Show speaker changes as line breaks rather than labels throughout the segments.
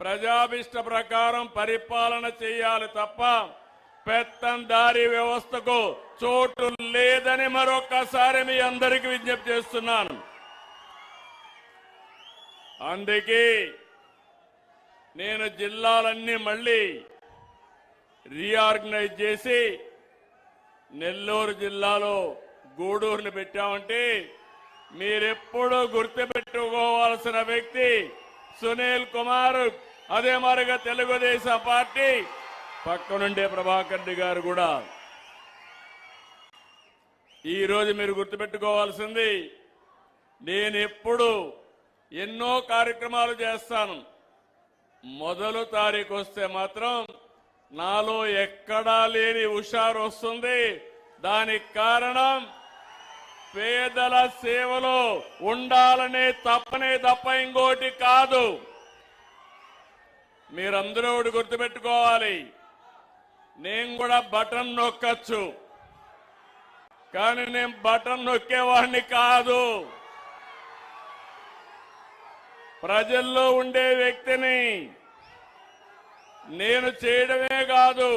ప్రజాభిష్ట ప్రకారం పరిపాలన చేయాలి తప్ప పెత్తందారీ వ్యవస్థకు చోటు లేదని మరొక్కసారి మీ అందరికీ విజ్ఞప్తి చేస్తున్నాను. అందుకే నేను జిల్లాలన్నీ మళ్ళీ రీఆర్గనైజ్ చేసి నెల్లూరు జిల్లాలో గూడూరుని పెట్టామంటే మీరెప్పుడూ గుర్తుపెట్టుకోవాల్సిన వ్యక్తి సునీల్ కుమార్. అదే మరిగా తెలుగుదేశం పార్టీ పక్కనుండే ప్రభాకర్ రెడ్డి గారు కూడా. ఈరోజు మీరు గుర్తుపెట్టుకోవాల్సింది, నేను ఎప్పుడు ఎన్నో కార్యక్రమాలు చేస్తాను. మొదలు తారీఖు వస్తే మాత్రం నాలో ఎక్కడా లేని హుషారు వస్తుంది. దానికి కారణం పేదల సేవలో ఉండాలనే తప్పనే తప్ప ఇంకోటి కాదు. మీరందరూ ఒకటి గుర్తుపెట్టుకోవాలి, నేను కూడా బటన్ నొక్కచ్చు, కానీ నేను బటన్ నొక్కేవాడిని కాదు. ప్రజల్లో ఉండే వ్యక్తిని. నేను చేయడమే కాదు,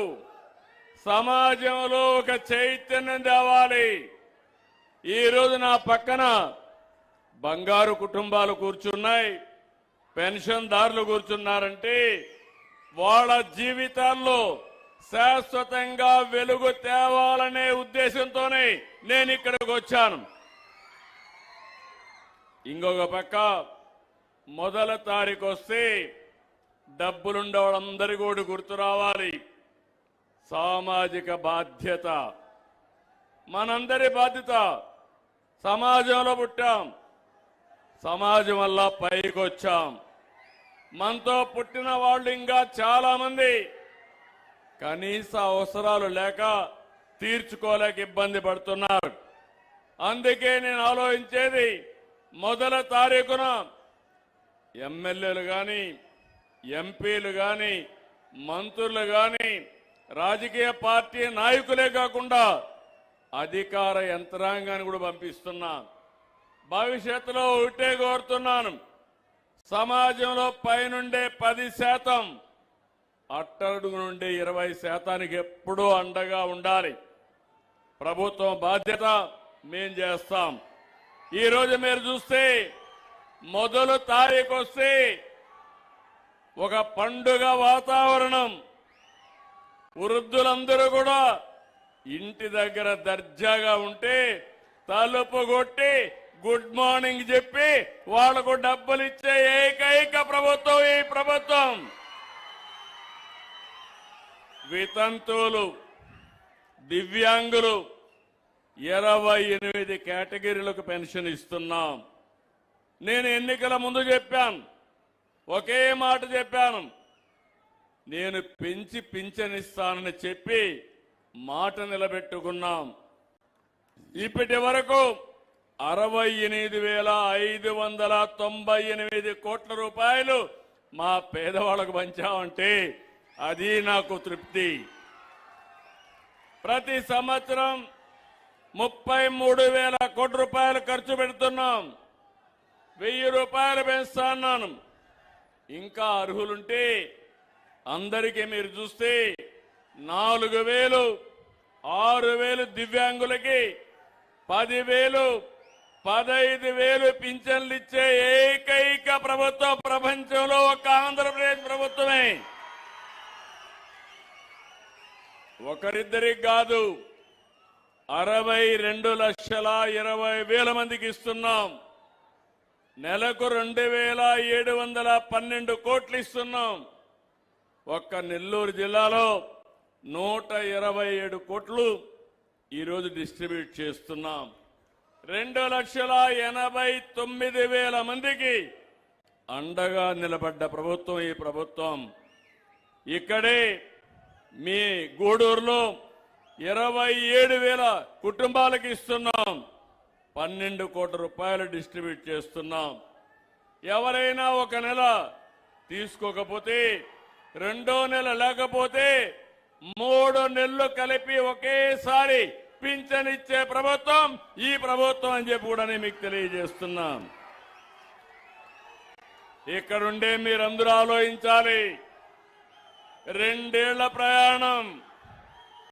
సమాజంలో ఒక చైతన్యం తేవాలి. ఈరోజు నా పక్కన బంగారు కుటుంబాలు కూర్చున్నాయి, పెన్షన్దారులు కూర్చున్నారంటే వాళ్ళ జీవితాల్లో శాశ్వతంగా వెలుగు తేవాలనే ఉద్దేశంతోనే నేను ఇక్కడికి వచ్చాను. ఇంకొక పక్క మొదల తారీఖు వస్తే డబ్బులుండే వాళ్ళందరి కూడా గుర్తు రావాలి. సామాజిక బాధ్యత, మనందరి బాధ్యత. సమాజంలో పుట్టాం, సమాజం వల్ల పైకి వచ్చాం. మనతో పుట్టిన వాళ్ళు ఇంకా చాలా మంది కనీస అవసరాలు లేక తీర్చుకోలేక ఇబ్బంది పడుతున్నారు. అందుకే నేను ఆలోచించేది, మొదల తారీఖున ఎమ్మెల్యేలు కానీ, ఎంపీలు కానీ, మంత్రులు కానీ, రాజకీయ పార్టీ నాయకులే కాకుండా అధికార యంత్రాంగాన్ని కూడా పంపిస్తున్నా. భవిష్యత్తులో ఒకటే కోరుతున్నాను, సమాజంలో పైనుండే 10%, అట్టడుగు నుండి 20%కి ఎప్పుడూ అండగా ఉండాలి. ప్రభుత్వం బాధ్యత మేం చేస్తాం. ఈరోజు మీరు చూస్తే మొదలు తారీఖు వస్తే ఒక పండుగ వాతావరణం. వృద్ధులందరూ కూడా ఇంటి దగ్గర దర్జాగా ఉంటే తలుపు కొట్టి గుడ్ మార్నింగ్ చెప్పి వాళ్లకు డబ్బులు ఇచ్చే ఏకైక ప్రభుత్వం ఈ ప్రభుత్వం. వితంతువులు, దివ్యాంగులు 28 కేటగిరీలకు పెన్షన్ ఇస్తున్నాం. నేను ఎన్నికల ముందు చెప్పాను, ఒకే మాట చెప్పాను, నేను పెంచి పింఛనిస్తానని చెప్పి మాట నిలబెట్టుకున్నాం. ఇప్పటి వరకు 68,598 కోట్ల రూపాయలు మా పేదవాళ్లకు పంచామంటే అది నాకు తృప్తి. ప్రతి సంవత్సరం 33,000 కోట్ల రూపాయలు ఖర్చు పెడుతున్నాం. 1,000 రూపాయలు పెంచుతున్నాను. ఇంకా అర్హులుంటే అందరికీ మీరు చూస్తే 4,000, 6,000 దివ్యాంగులకి, 10,000, 15,000 పింఛన్లు ఇచ్చే ఏకైక ప్రభుత్వం ప్రపంచంలో ఒక ఆంధ్రప్రదేశ్ ప్రభుత్వమే. ఒకరిద్దరికి కాదు, 62,20,000 మందికి ఇస్తున్నాం. నెలకు 2,712 కోట్లు ఇస్తున్నాం. ఒక్క నెల్లూరు జిల్లాలో 127 కోట్లు ఈరోజు డిస్ట్రిబ్యూట్ చేస్తున్నాం. 2,89,000 మందికి అండగా నిలబడ్డ ప్రభుత్వం ఈ ప్రభుత్వం. ఇక్కడే మీ గూడూరులో 27,000 కుటుంబాలకు ఇస్తున్నాం. 12 కోట్ల రూపాయలు డిస్ట్రిబ్యూట్ చేస్తున్నాం. ఎవరైనా ఒక నెల తీసుకోకపోతే, రెండో నెల లేకపోతే 3 నెలలు కలిపి ఒకేసారి పింఛన్ ఇచ్చే ప్రభుత్వం ఈ ప్రభుత్వం అని చెప్పి కూడా మీకు తెలియజేస్తున్నాం. ఇక్కడుండే మీరందరూ ఆలోచించాలి. 2 ఏళ్ల ప్రయాణం